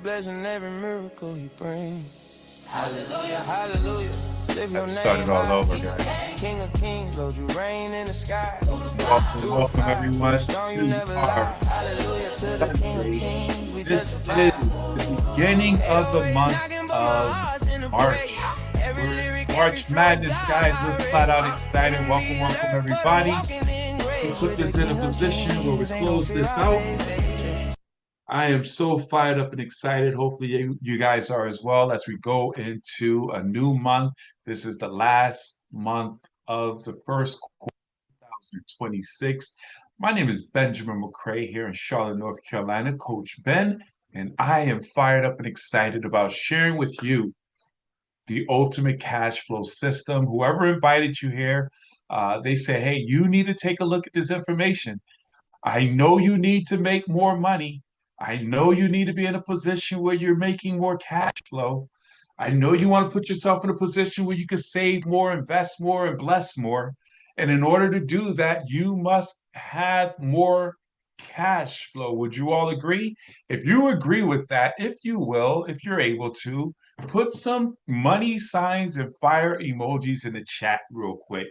blessing, every miracle you bring. Hallelujah, hallelujah. Lift your Let's start it name all high. over, guys. King of kings, Lord, you reign in the sky. Welcome everyone Stone, you to never our lie. Hallelujah to the King of Sunday. kings. We This testify. is the beginning of the 808 month knocking, but my of heart's in a March. praise. Every We're in lyric, every March flow, Madness, God, guys. We're my flat out race. excited. Welcome, Enemies welcome lurk, but I'm everybody. walking in We'll grace put with the this in a King of position where we kings. Ain't no close fear, this I out. face victory. I am so fired up and excited. Hopefully you guys are as well as we go into a new month. This is the last month of the first quarter of 2026. My name is Benjamin McCray here in Charlotte, North Carolina, Coach Ben, and I am fired up and excited about sharing with you the ultimate cash flow system. Whoever invited you here, they say, hey, you need to take a look at this information. I know you need to make more money. I know you need to be in a position where you're making more cash flow. I know you want to put yourself in a position where you can save more, invest more, and bless more. And in order to do that, you must have more cash flow. Would you all agree? If you agree with that, if you will, if you're able to, put some money signs and fire emojis in the chat real quick,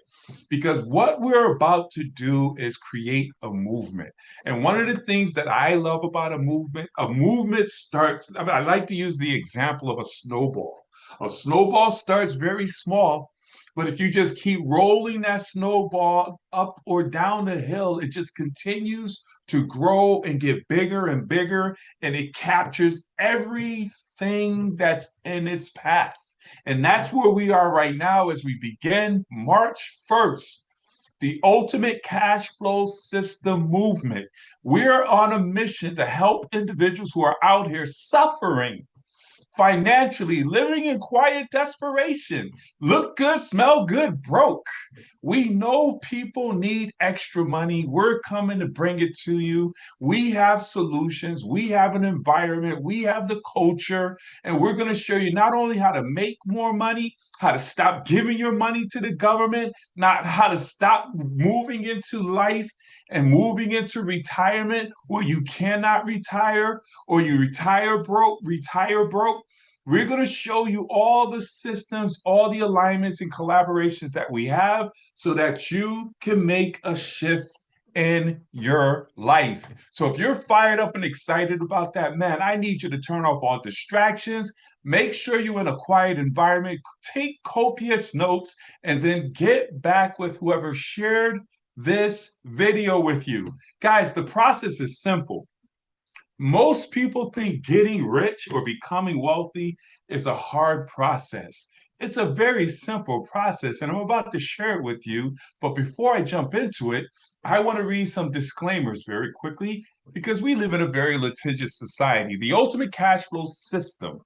because what we're about to do is create a movement. And one of the things that I love about a movement starts, I mean, I like to use the example of a snowball. A snowball starts very small, but if you just keep rolling that snowball up or down the hill, it just continues to grow and get bigger and bigger, and it captures everything that's in its path. And that's where we are right now as we begin March 1st, the ultimate cash flow system movement. We're on a mission to help individuals who are out here suffering financially, living in quiet desperation, look good, smell good, broke. We know people need extra money. We're coming to bring it to you. We have solutions. We have an environment. We have the culture. And we're going to show you not only how to make more money, how to stop giving your money to the government, not how to stop moving into life and moving into retirement where you cannot retire or you retire broke. We're going to show you all the systems, all the alignments and collaborations that we have so that you can make a shift in your life. So if you're fired up and excited about that, man, I need you to turn off all distractions. Make sure you're in a quiet environment, take copious notes, and then get back with whoever shared this video with you. Guys, the process is simple. Most people think getting rich or becoming wealthy is a hard process. It's a very simple process, and I'm about to share it with you. But before I jump into it, I want to read some disclaimers very quickly because we live in a very litigious society. The ultimate cash flow system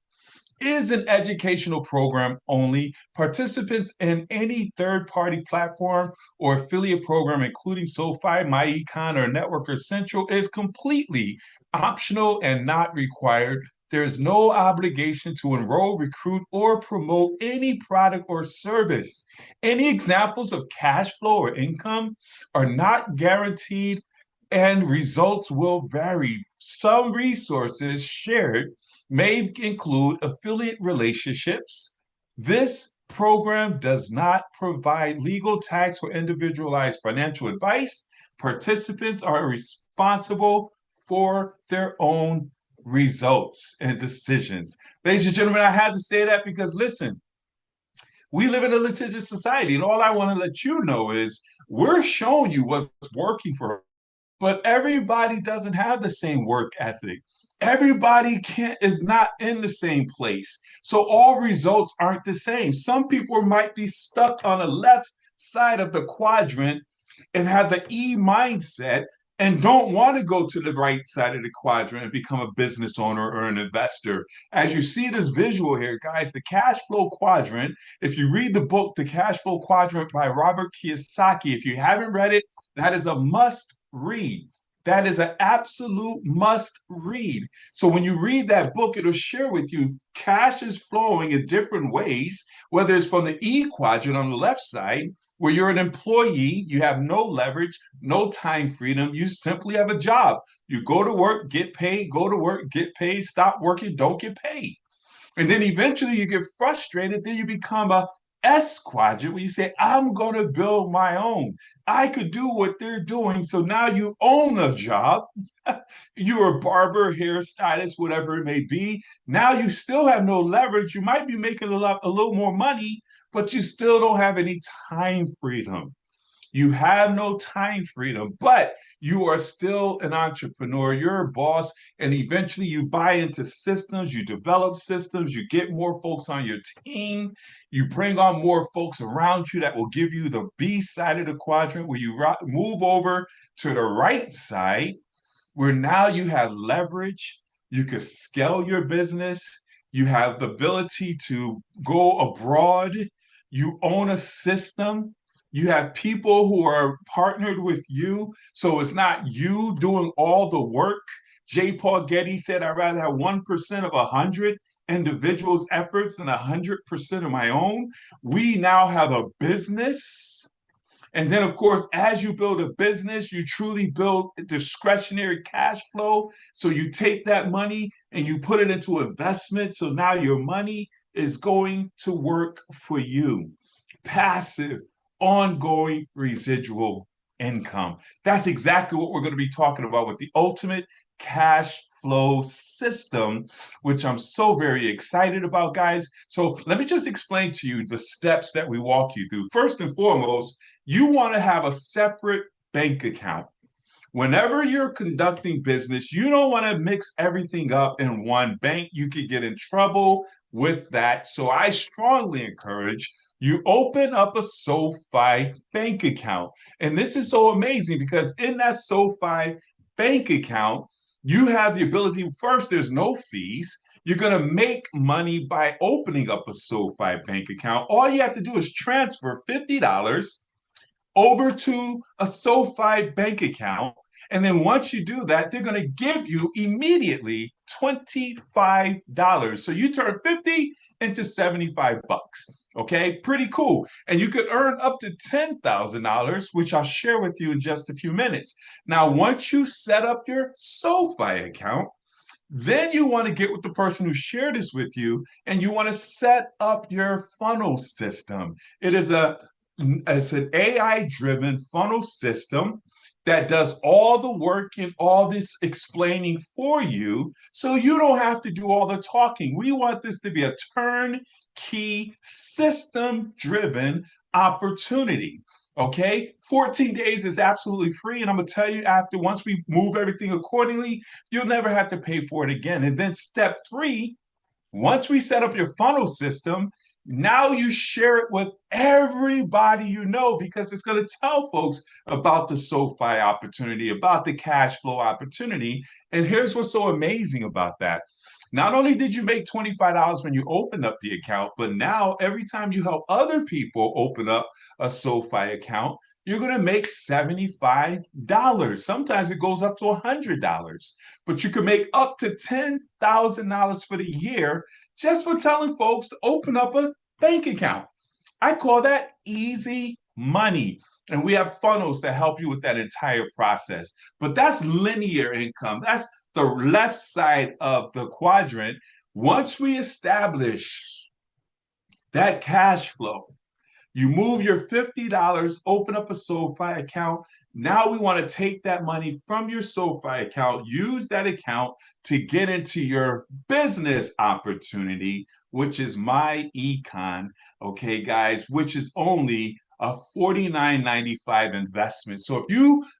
is an educational program only. Participants in any third-party platform or affiliate program, including SoFi, MyEcon, or Networker Central, is completely optional and not required. There is no obligation to enroll, recruit, or promote any product or service. Any examples of cash flow or income are not guaranteed, and results will vary. Some resources shared may include affiliate relationships. This program does not provide legal, tax, or individualized financial advice. Participants are responsible for their own results and decisions. Ladies and gentlemen, I had to say that because listen, we live in a litigious society, and all I want to let you know is we're showing you what's working for us, but everybody doesn't have the same work ethic. Everybody can't is not in the same place. So all results aren't the same. Some people might be stuck on the left side of the quadrant and have the E mindset and don't want to go to the right side of the quadrant and become a business owner or an investor. As you see this visual here, guys, the cash flow quadrant, if you read the book, The Cash Flow Quadrant by Robert Kiyosaki, if you haven't read it, that is a must read. That is an absolute must read. So when you read that book, it'll share with you cash is flowing in different ways, whether it's from the E quadrant on the left side, where you're an employee, you have no leverage, no time freedom, you simply have a job. You go to work, get paid, go to work, get paid, stop working, don't get paid. And then eventually you get frustrated, then you become a S quadrant where you say, I'm going to build my own. I could do what they're doing. So now you own a job. You're a barber, hairstylist, whatever it may be. Now you still have no leverage. You might be making a little more money, but you still don't have any time freedom. You have no time freedom, but you are still an entrepreneur. You're a boss, and eventually you buy into systems, you develop systems, you get more folks on your team, you bring on more folks around you that will give you the B side of the quadrant where you move over to the right side, where now you have leverage, you can scale your business, you have the ability to go abroad, you own a system, you have people who are partnered with you. So it's not you doing all the work. J. Paul Getty said, I'd rather have 1% of 100 individuals' efforts than 100% of my own. We now have a business, and then, of course, as you build a business, you truly build discretionary cash flow. So you take that money and you put it into investment. So now your money is going to work for you. Passive, ongoing residual income. That's exactly what we're going to be talking about with the ultimate cash flow system, which I'm so very excited about, guys. So let me just explain to you the steps that we walk you through. First and foremost, you want to have a separate bank account. Whenever you're conducting business, you don't want to mix everything up in one bank. You could get in trouble with that. So I strongly encourage you open up a SoFi bank account. And this is so amazing because in that SoFi bank account, you have the ability, first, there's no fees. You're going to make money by opening up a SoFi bank account. All you have to do is transfer $50 over to a SoFi bank account. And then once you do that, they're going to give you immediately $25. So you turn 50 into 75 bucks. Okay, pretty cool. And you could earn up to $10,000, which I'll share with you in just a few minutes. Now, once you set up your SoFi account, then you want to get with the person who shared this with you and you want to set up your funnel system. It's an AI driven funnel system that does all the work and all this explaining for you so you don't have to do all the talking. We want this to be a turnkey system driven opportunity. Okay, 14 days is absolutely free. And I'm going to tell you, after once we move everything accordingly, you'll never have to pay for it again. And then step three, once we set up your funnel system, now you share it with everybody you know because it's going to tell folks about the SoFi opportunity, about the cash flow opportunity. And here's what's so amazing about that. Not only did you make $25 when you opened up the account, but now every time you help other people open up a SoFi account, you're going to make $75. Sometimes it goes up to $100, but you can make up to $10,000 for the year just for telling folks to open up a bank account. I call that easy money. And we have funnels to help you with that entire process. But that's linear income. That's the left side of the quadrant. Once we establish that cash flow, you move your $50, open up a SoFi account. Now we want to take that money from your SoFi account, use that account to get into your business opportunity, which is my econ, okay, guys, which is only a $49.95 investment. So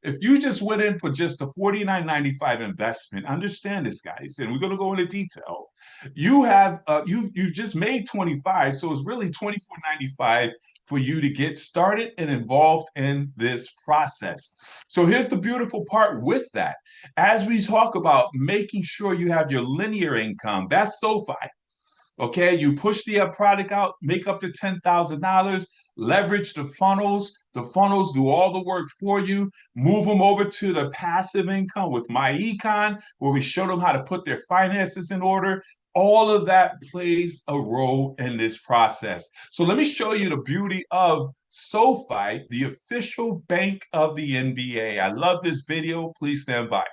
if you just went in for just a $49.95 investment, understand this, guys, and we're going to go into detail. You have you just made 25, so it's really $24.95 for you to get started and involved in this process. So here's the beautiful part with that. As we talk about making sure you have your linear income, that's SoFi. Okay, you push the product out, make up to $10,000, leverage the funnels, The funnels do all the work for you. Move them over to the passive income with My Econ, where we show them how to put their finances in order. All of that plays a role in this process. So let me show you the beauty of SoFi, the official bank of the NBA. I love this video. Please stand by.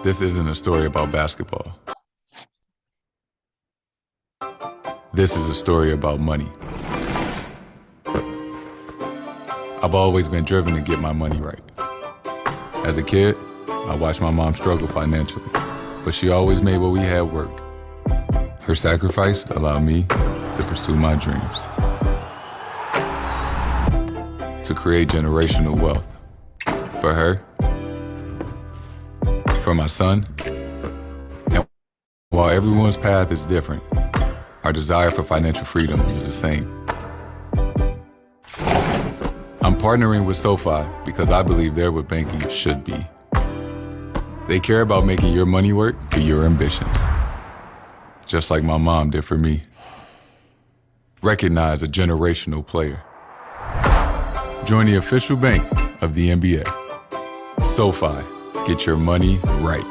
This isn't a story about basketball. This is a story about money. I've always been driven to get my money right. As a kid, I watched my mom struggle financially, but she always made what we had work. Her sacrifice allowed me to pursue my dreams, to create generational wealth for her, for my son, and while everyone's path is different, our desire for financial freedom is the same. I'm partnering with SoFi because I believe they're what banking should be. They care about making your money work for your ambitions, just like my mom did for me. Recognize a generational player. Join the official bank of the NBA. SoFi, get your money right.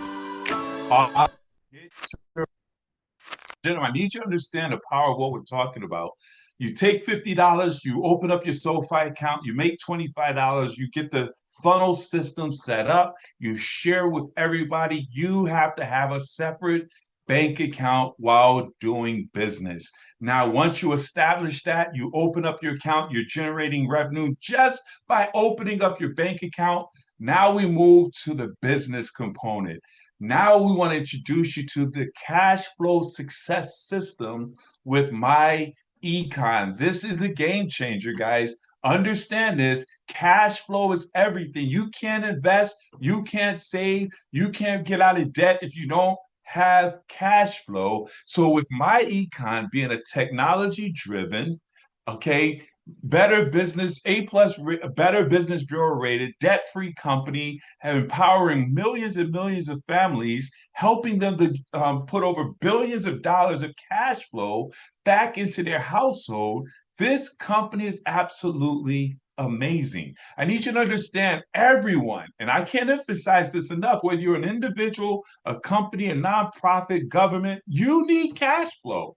Gentlemen, I need you to understand the power of what we're talking about. You take $50, you open up your SoFi account, you make $25, you get the funnel system set up, you share with everybody. You have to have a separate bank account while doing business. Now, once you establish that, you open up your account, you're generating revenue just by opening up your bank account. Now we move to the business component. Now we want to introduce you to the cash flow success system with My Econ. This is a game changer, guys. Understand this. Cash flow is everything. You can't invest, you can't save, you can't get out of debt if you don't have cash flow. So with My Econ being a technology driven, okay, Better Business, Better Business Bureau rated, debt-free company, empowering millions and millions of families, helping them to put over billions of dollars of cash flow back into their household. This company is absolutely amazing. I need you to understand, everyone, and I can't emphasize this enough, whether you're an individual, a company, a nonprofit, government, you need cash flow.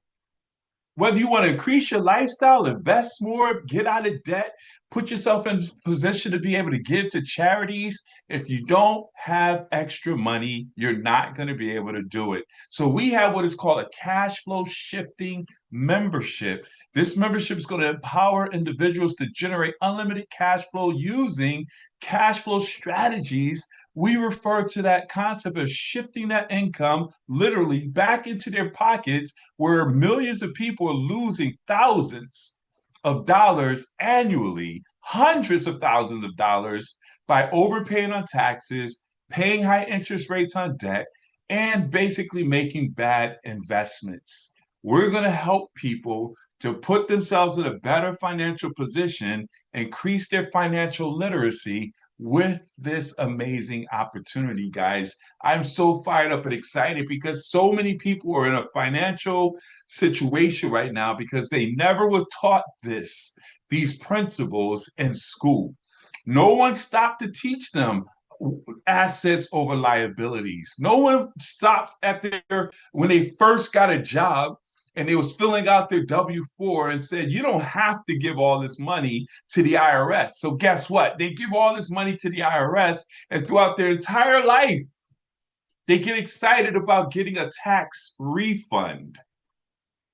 Whether you want to increase your lifestyle, invest more, get out of debt, put yourself in a position to be able to give to charities. If you don't have extra money, you're not going to be able to do it. So we have what is called a cash flow shifting membership. This membership is going to empower individuals to generate unlimited cash flow using cash flow strategies. We refer to that concept of shifting that income literally back into their pockets, where millions of people are losing thousands of dollars annually, hundreds of thousands of dollars, by overpaying on taxes, paying high interest rates on debt, and basically making bad investments. We're going to help people to put themselves in a better financial position, increase their financial literacy with this amazing opportunity, guys. I'm so fired up and excited because so many people are in a financial situation right now because they never were taught these principles in school. No one stopped to teach them assets over liabilities. No one stopped when they first got a job and they was filling out their W-4 and said, you don't have to give all this money to the IRS. So guess what? They give all this money to the IRS, and throughout their entire life, they get excited about getting a tax refund.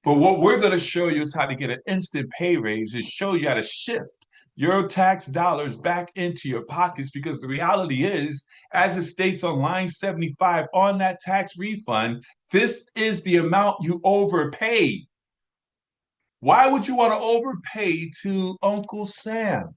But what we're going to show you is how to get an instant pay raise, and show you how to shift your tax dollars back into your pockets, because the reality is, as it states on line 75 on that tax refund, this is the amount you overpaid. Why would you want to overpay to Uncle Sam?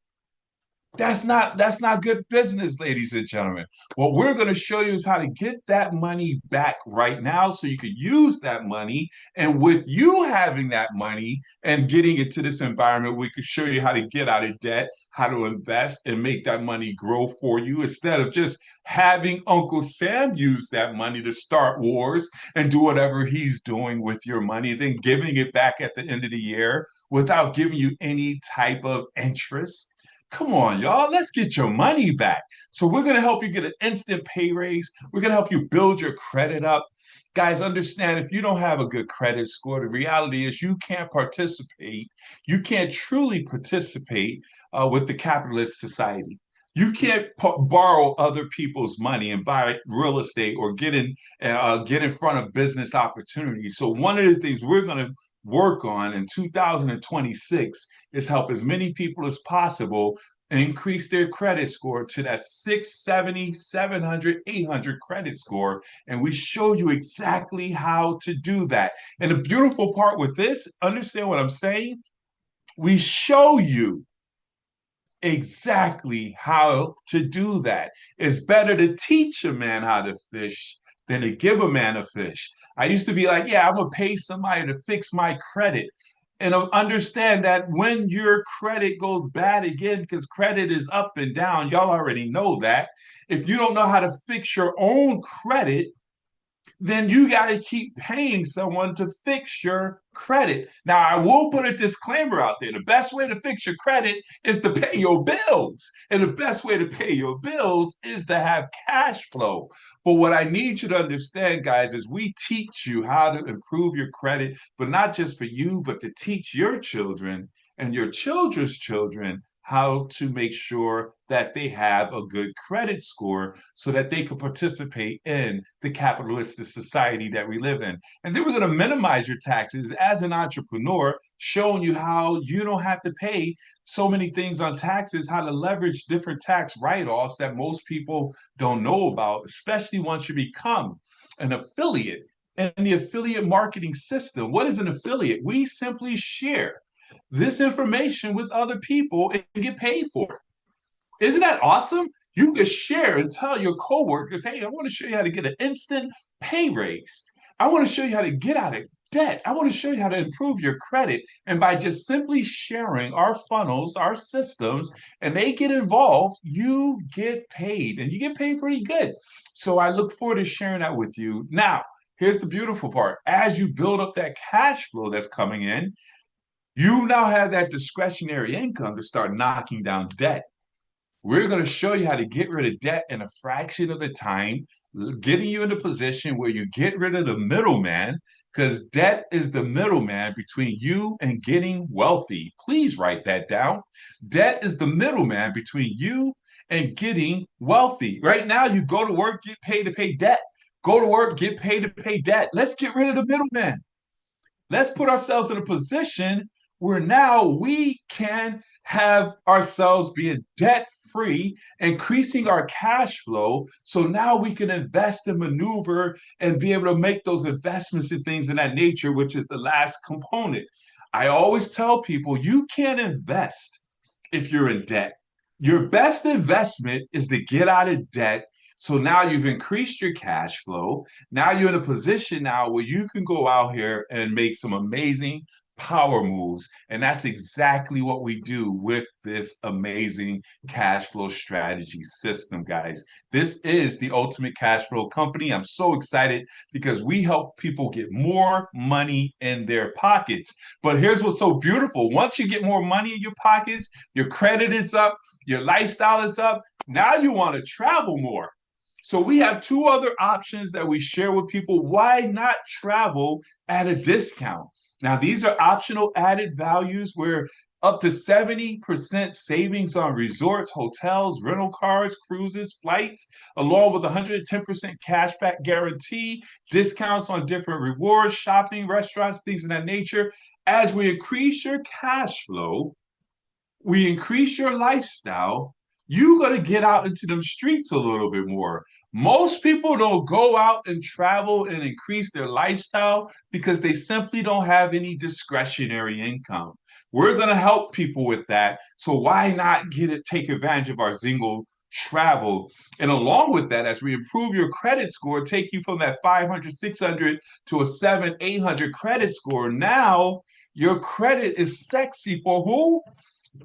That's not good business, ladies and gentlemen. What we're going to show you is how to get that money back right now so you can use that money. And with you having that money and getting it to this environment, we could show you how to get out of debt, how to invest and make that money grow for you instead of just having Uncle Sam use that money to start wars and do whatever he's doing with your money, then giving it back at the end of the year without giving you any type of interest. Come on, y'all. Let's get your money back. So, we're going to help you get an instant pay raise. We're going to help you build your credit up. Guys, understand if you don't have a good credit score, the reality is you can't participate. You can't truly participate with the capitalist society. You can't borrow other people's money and buy real estate or get in front of business opportunities. So one of the things we're going to work on in 2026 is help as many people as possible increase their credit score to that 670, 700, 800 credit score. And we show you exactly how to do that. And the beautiful part with this, understand what I'm saying? We show you exactly how to do that. It's better to teach a man how to fish than to give a man a fish. I used to be like, yeah, I'm gonna pay somebody to fix my credit. And understand that when your credit goes bad again, because credit is up and down, y'all already know that. If you don't know how to fix your own credit, then you got to keep paying someone to fix your credit. Now, I will put a disclaimer out there. The best way to fix your credit is to pay your bills. And the best way to pay your bills is to have cash flow. But what I need you to understand, guys, is we teach you how to improve your credit, but not just for you, but to teach your children and your children's children how to make sure that they have a good credit score so that they can participate in the capitalistic society that we live in. And then we're going to minimize your taxes as an entrepreneur, showing you how you don't have to pay so many things on taxes, how to leverage different tax write-offs that most people don't know about, especially once you become an affiliate. And the affiliate marketing system, what is an affiliate? We simply share this information with other people and get paid for it. Isn't that awesome? You can share and tell your coworkers, hey, I want to show you how to get an instant pay raise. I want to show you how to get out of debt. I want to show you how to improve your credit. And by just simply sharing our funnels, our systems, and they get involved, you get paid and you get paid pretty good. So I look forward to sharing that with you. Now, here's the beautiful part. As you build up that cash flow that's coming in, you now have that discretionary income to start knocking down debt. We're going to show you how to get rid of debt in a fraction of the time, getting you in a position where you get rid of the middleman, because debt is the middleman between you and getting wealthy. Please write that down. Debt is the middleman between you and getting wealthy. Right now, you go to work, get paid to pay debt. Go to work, get paid to pay debt. Let's get rid of the middleman. Let's put ourselves in a position where now we can have ourselves being debt free, increasing our cash flow. So now we can invest and maneuver and be able to make those investments and things in that nature, which is the last component. I always tell people you can't invest if you're in debt. Your best investment is to get out of debt. So now you've increased your cash flow. Now you're in a position now where you can go out here and make some amazing power moves. And that's exactly what we do with this amazing cash flow strategy system, guys. This is the Ultimate Cash Flow Company. I'm so excited because we help people get more money in their pockets. But here's what's so beautiful. Once you get more money in your pockets, your credit is up, your lifestyle is up. Now you want to travel more. So we have two other options that we share with people. Why not travel at a discount? Now, these are optional added values where up to 70% savings on resorts, hotels, rental cars, cruises, flights, along with 110% cashback guarantee, discounts on different rewards, shopping, restaurants, things of that nature. As we increase your cash flow, we increase your lifestyle, you got to get out into them streets a little bit more. Most people don't go out and travel and increase their lifestyle because they simply don't have any discretionary income. We're going to help people with that. So why not take advantage of our Zingle travel? And along with that, as we improve your credit score, take you from that 500, 600 to a 7, 800 credit score. Now your credit is sexy for who?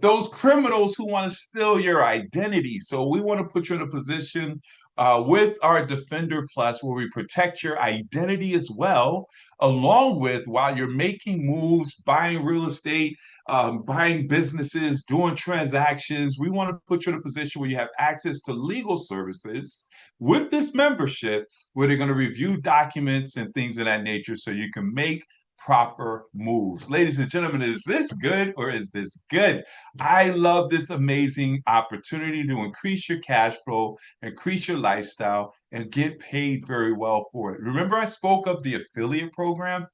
Those criminals who want to steal your identity. So we want to put you in a position with our Defender Plus where we protect your identity as well, along with while you're making moves, buying real estate, buying businesses, doing transactions. We want to put you in a position where you have access to legal services with this membership, where they're going to review documents and things of that nature so you can make proper moves. Ladies and gentlemen, is this good or is this good? I love this amazing opportunity to increase your cash flow, increase your lifestyle, and get paid very well for it. Remember, I spoke of the affiliate program?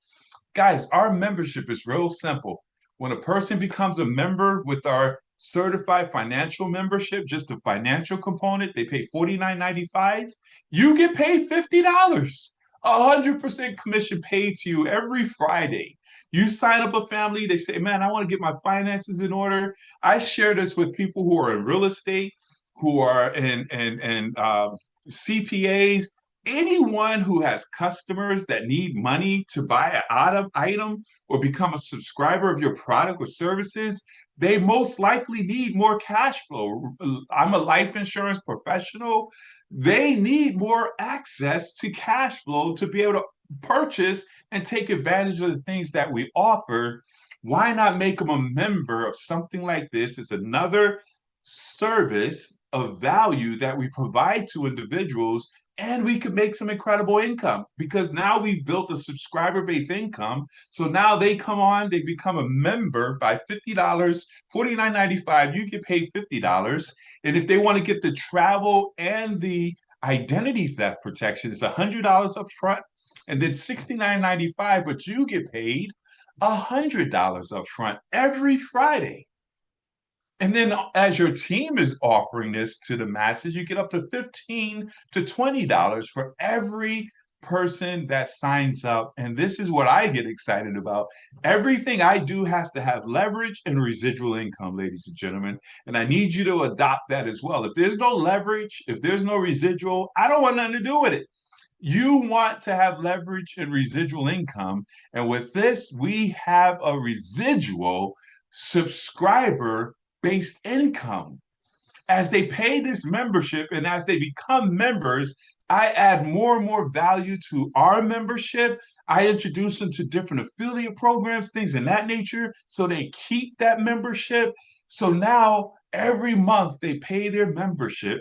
Guys, our membership is real simple. When a person becomes a member with our certified financial membership, just the financial component, they pay $49.95. You get paid $50. 100% commission paid to you every Friday. You sign up a family, they say, man, I want to get my finances in order. I share this with people who are in real estate, who are in CPAs, anyone who has customers that need money to buy an item or become a subscriber of your product or services. They most likely need more cash flow. I'm a life insurance professional. They need more access to cash flow to be able to purchase and take advantage of the things that we offer. Why not make them a member of something like this? It's another service of value that we provide to individuals, and we could make some incredible income because now we've built a subscriber-based income. So now they come on, they become a member by $50, $49.95. You get paid $50. And if they want to get the travel and the identity theft protection, it's $100 up front and then $69.95, but you get paid $100 up front every Friday. And then as your team is offering this to the masses, you get up to $15 to $20 for every person that signs up. And this is what I get excited about. Everything I do has to have leverage and residual income, ladies and gentlemen. And I need you to adopt that as well. If there's no leverage, if there's no residual, I don't want nothing to do with it. You want to have leverage and residual income. And with this, we have a residual subscriber based income. As they pay this membership and as they become members, I add more and more value to our membership. I introduce them to different affiliate programs, things in that nature, so they keep that membership. So now every month they pay their membership.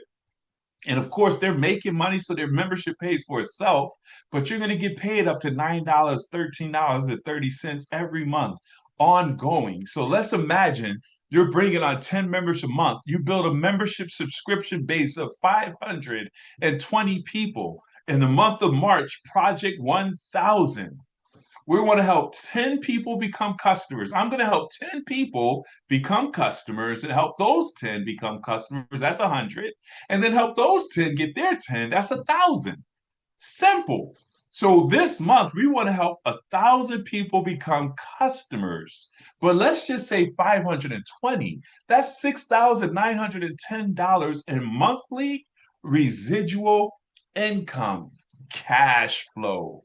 And of course, they're making money, so their membership pays for itself, but you're going to get paid up to $9, $13.30 every month ongoing. So let's imagine you're bringing on 10 members a month. You build a membership subscription base of 520 people. In the month of March, Project 1000. We want to help 10 people become customers. I'm going to help 10 people become customers and help those 10 become customers. That's 100. And then help those 10 get their 10. That's 1,000. Simple. So this month, we want to help 1,000 people become customers. But let's just say 520. That's $6,910 in monthly residual income, cash flow.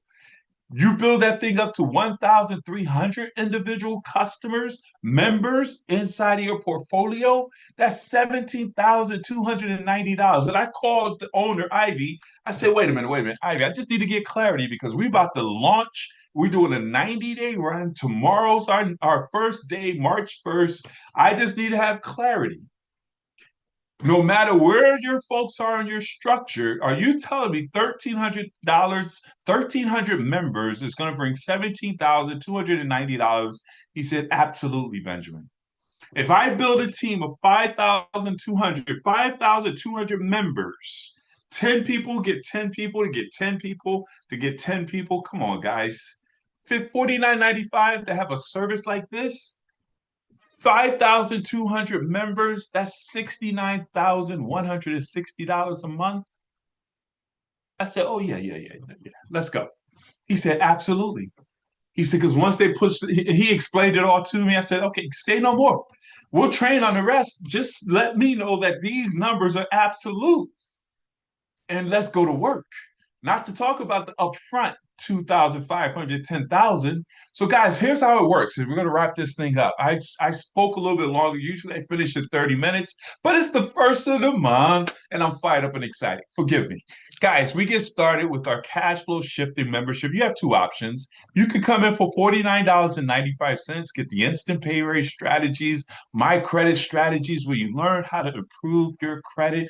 You build that thing up to 1,300 individual customers, members inside of your portfolio. That's $17,290. And I called the owner, Ivy. I said, wait a minute, Ivy, I just need to get clarity because we're about to launch. We're doing a 90-day run. Tomorrow's our first day, March 1st. I just need to have clarity. No matter where your folks are in your structure, are you telling me $1,300, 1,300 members is going to bring $17,290? He said, absolutely, Benjamin. If I build a team of 5,200 members, 10 people get 10 people to get 10 people to get 10 people. Come on, guys. $49.95 to have a service like this? 5,200 members, that's $69,160 a month. I said, oh, yeah. Let's go. He said, absolutely. He said, because once they push, he explained it all to me. I said, okay, say no more. We'll train on the rest. Just let me know that these numbers are absolute and let's go to work. Not to talk about the upfront 2,500, 10,000. So, guys, here's how it works. And we're going to wrap this thing up. I spoke a little bit longer. Usually I finish in 30 minutes, but it's the first of the month and I'm fired up and excited. Forgive me. Guys, we get started with our cash flow shifting membership. You have two options. You can come in for $49.95, get the instant pay raise strategies, my credit strategies, where you learn how to improve your credit,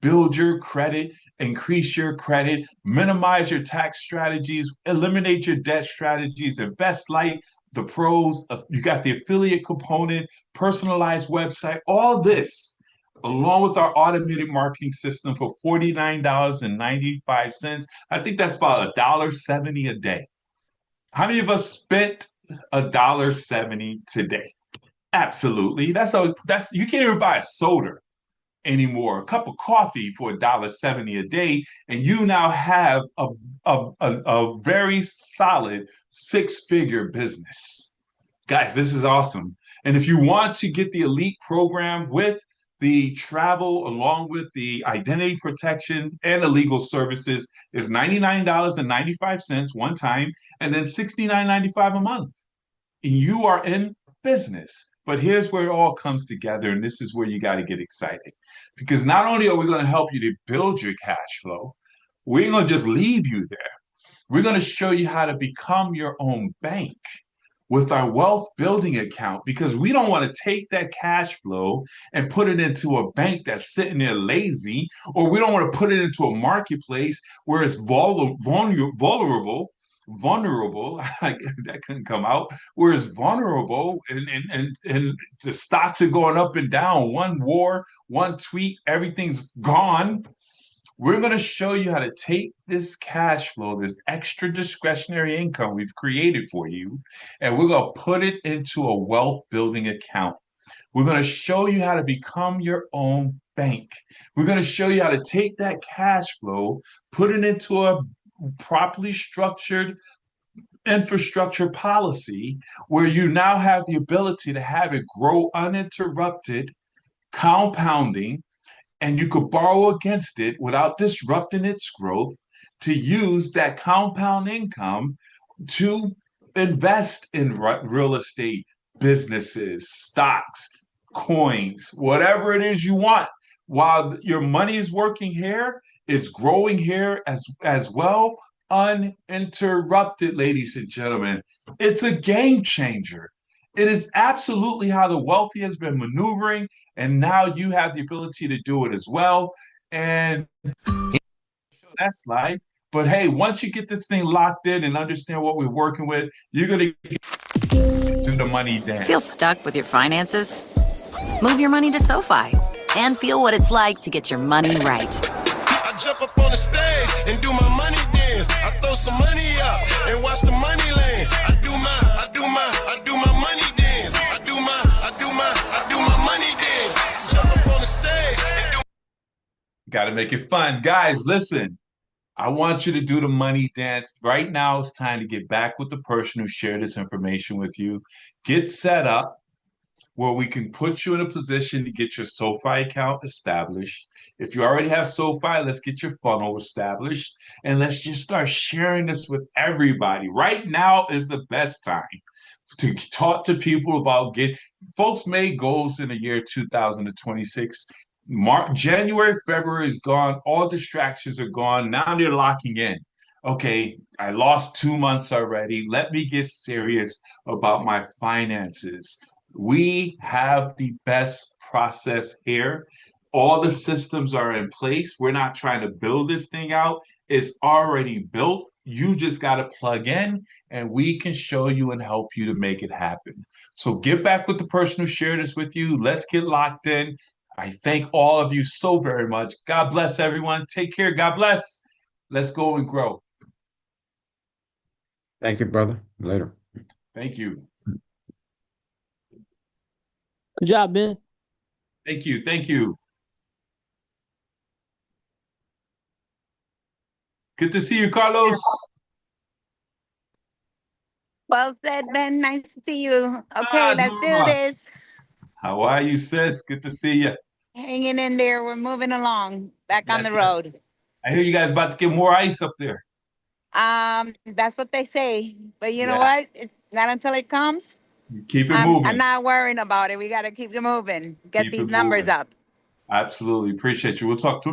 build your credit, increase your credit, minimize your tax strategies, eliminate your debt strategies, invest like the pros. You got the affiliate component, personalized website, all this, along with our automated marketing system for $49.95. I think that's about $1.70 a day. How many of us spent $1.70 today? Absolutely. That's you can't even buy a soda anymore. A cup of coffee for $1.70 a day, and you now have a very solid six-figure business. Guys, this is awesome. And if you want to get the elite program with the travel along with the identity protection and the legal services, is $99.95 one time and then $69.95 a month. And you are in business. But here's where it all comes together, and this is where you got to get excited. Because not only are we going to help you to build your cash flow, we're going to just leave you there. We're going to show you how to become your own bank with our wealth building account, because we don't want to take that cash flow and put it into a bank that's sitting there lazy, or we don't want to put it into a marketplace where it's vulnerable, that couldn't come out, where it's vulnerable and the stocks are going up and down. One war, one tweet, everything's gone. We're going to show you how to take this cash flow, this extra discretionary income we've created for you, and we're going to put it into a wealth building account. We're going to show you how to become your own bank. We're going to show you how to take that cash flow, put it into a properly structured infrastructure policy where you now have the ability to have it grow uninterrupted, compounding, and you could borrow against it without disrupting its growth to use that compound income to invest in real estate, businesses, stocks, coins, whatever it is you want. While your money is working here, it's growing here as well, uninterrupted, ladies and gentlemen. It's a game changer. It is absolutely how the wealthy has been maneuvering, and now you have the ability to do it as well. And that slide. But hey, once you get this thing locked in and understand what we're working with, you're going to do the money dance. Feel stuck with your finances? Move your money to SoFi and feel what it's like to get your money right. I jump up on the stage and do my money dance. I throw some money up and watch the money land. I do my money dance. I do my money dance. Jump up on the stage and do. Got to make it fun. Guys, listen. I want you to do the money dance. Right now, it's time to get back with the person who shared this information with you. Get set up where we can put you in a position to get your SoFi account established. If you already have SoFi, let's get your funnel established. And let's just start sharing this with everybody. Right now is the best time to talk to people about folks made goals in the year 2026. January, February is gone. All distractions are gone. Now they're locking in. Okay, I lost 2 months already. Let me get serious about my finances. We have the best process here. All the systems are in place. We're not trying to build this thing out. It's already built. You just got to plug in, and we can show you and help you to make it happen. So get back with the person who shared this with you. Let's get locked in. I thank all of you so very much. God bless everyone. Take care. God bless. Let's go and grow. Thank you, brother. Later. Thank you. Good job, Ben. Thank you. Thank you. Good to see you, Carlos. Well said, Ben. Nice to see you. Okay, let's do Norma. this. How are you, sis? Good to see you. Hanging in there. We're moving along. Back on Yes, the yes. road. I hear you guys about to get more ice up there. That's what they say. But you know Yeah, what? It's not until it comes. keep it I'm moving. not worrying about it. We got to keep it moving. Get Keep it these numbers moving. up. Absolutely. Appreciate you. We'll talk to